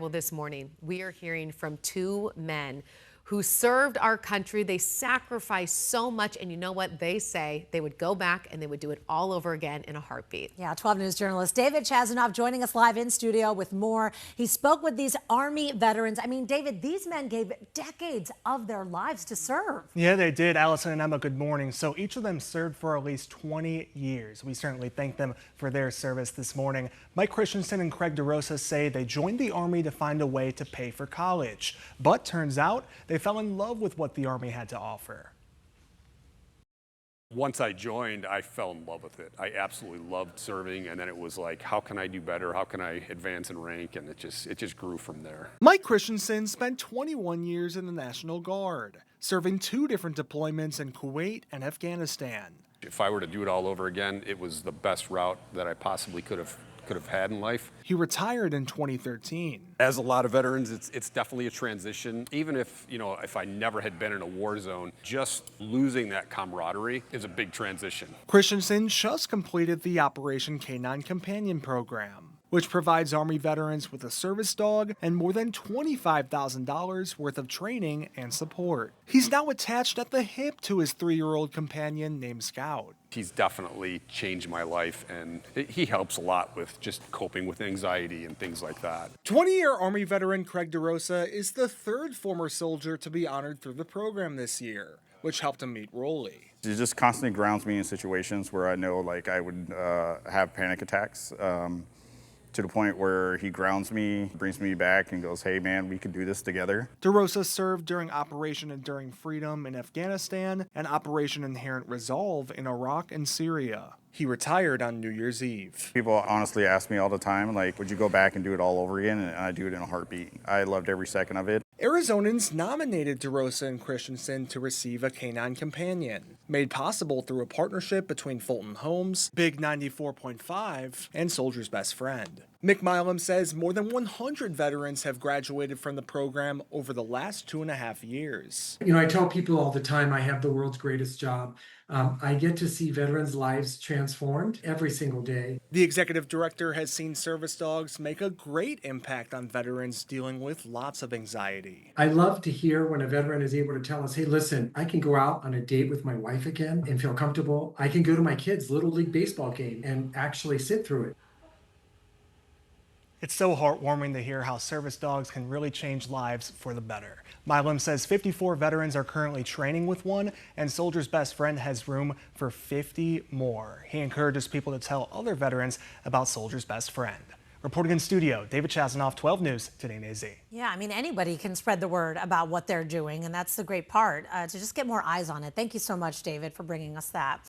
Well, this morning, we are hearing from two men who served our country. They sacrificed so much, and you know what? They say they would go back and they would do it all over again in a heartbeat. Yeah, 12 News journalist David Chazanoff joining us live in studio with more. He spoke with these Army veterans. I mean, David, these men gave decades of their lives to serve. Yeah, they did. Allison and Emma, good morning. So each of them served for at least 20 years. We certainly thank them for their service this morning. Mike Christensen and Craig DeRosa say they joined the Army to find a way to pay for college. But turns out they fell in love with what the Army had to offer. Once I joined, I fell in love with it. I absolutely loved serving, and then it was like, how can I do better? How can I advance in rank? And it just grew from there. Mike Christensen spent 21 years in the National Guard, serving 2 different deployments in Kuwait and Afghanistan. If I were to do it all over again, it was the best route that I possibly could have had in life. He retired in 2013. As a lot of veterans, it's definitely a transition. Even if I never had been in a war zone, just losing that camaraderie is a big transition. Christensen just completed the Operation K-9 Companion Program, which provides Army veterans with a service dog and more than $25,000 worth of training and support. He's now attached at the hip to his 3-year-old companion named Scout. He's definitely changed my life, and he helps a lot with just coping with anxiety and things like that. 20-year Army veteran Craig DeRosa is the 3rd former soldier to be honored through the program this year, which helped him meet Rolly. It just constantly grounds me in situations where I know I would have panic attacks. To the point where he grounds me, brings me back, and goes, hey man, we can do this together. DeRosa served during Operation Enduring Freedom in Afghanistan and Operation Inherent Resolve in Iraq and Syria. He retired on New Year's Eve. People honestly ask me all the time, would you go back and do it all over again? And I do it in a heartbeat. I loved every second of it. Arizonans nominated DeRosa and Christensen to receive a K-9 companion, made possible through a partnership between Fulton Homes, Big 94.5, and Soldier's Best Friend. Mick Milam says more than 100 veterans have graduated from the program over the last 2.5 years. I tell people all the time I have the world's greatest job. I get to see veterans' lives transformed every single day. The executive director has seen service dogs make a great impact on veterans dealing with lots of anxiety. I love to hear when a veteran is able to tell us, hey, listen, I can go out on a date with my wife again and feel comfortable. I can go to my kids' Little League baseball game and actually sit through it. It's so heartwarming to hear how service dogs can really change lives for the better. Milam says 54 veterans are currently training with one, and Soldier's Best Friend has room for 50 more. He encourages people to tell other veterans about Soldier's Best Friend. Reporting in studio, David Chazanoff, 12 News, Today AZ. Yeah, I mean, anybody can spread the word about what they're doing, and that's the great part, to just get more eyes on it. Thank you so much, David, for bringing us that.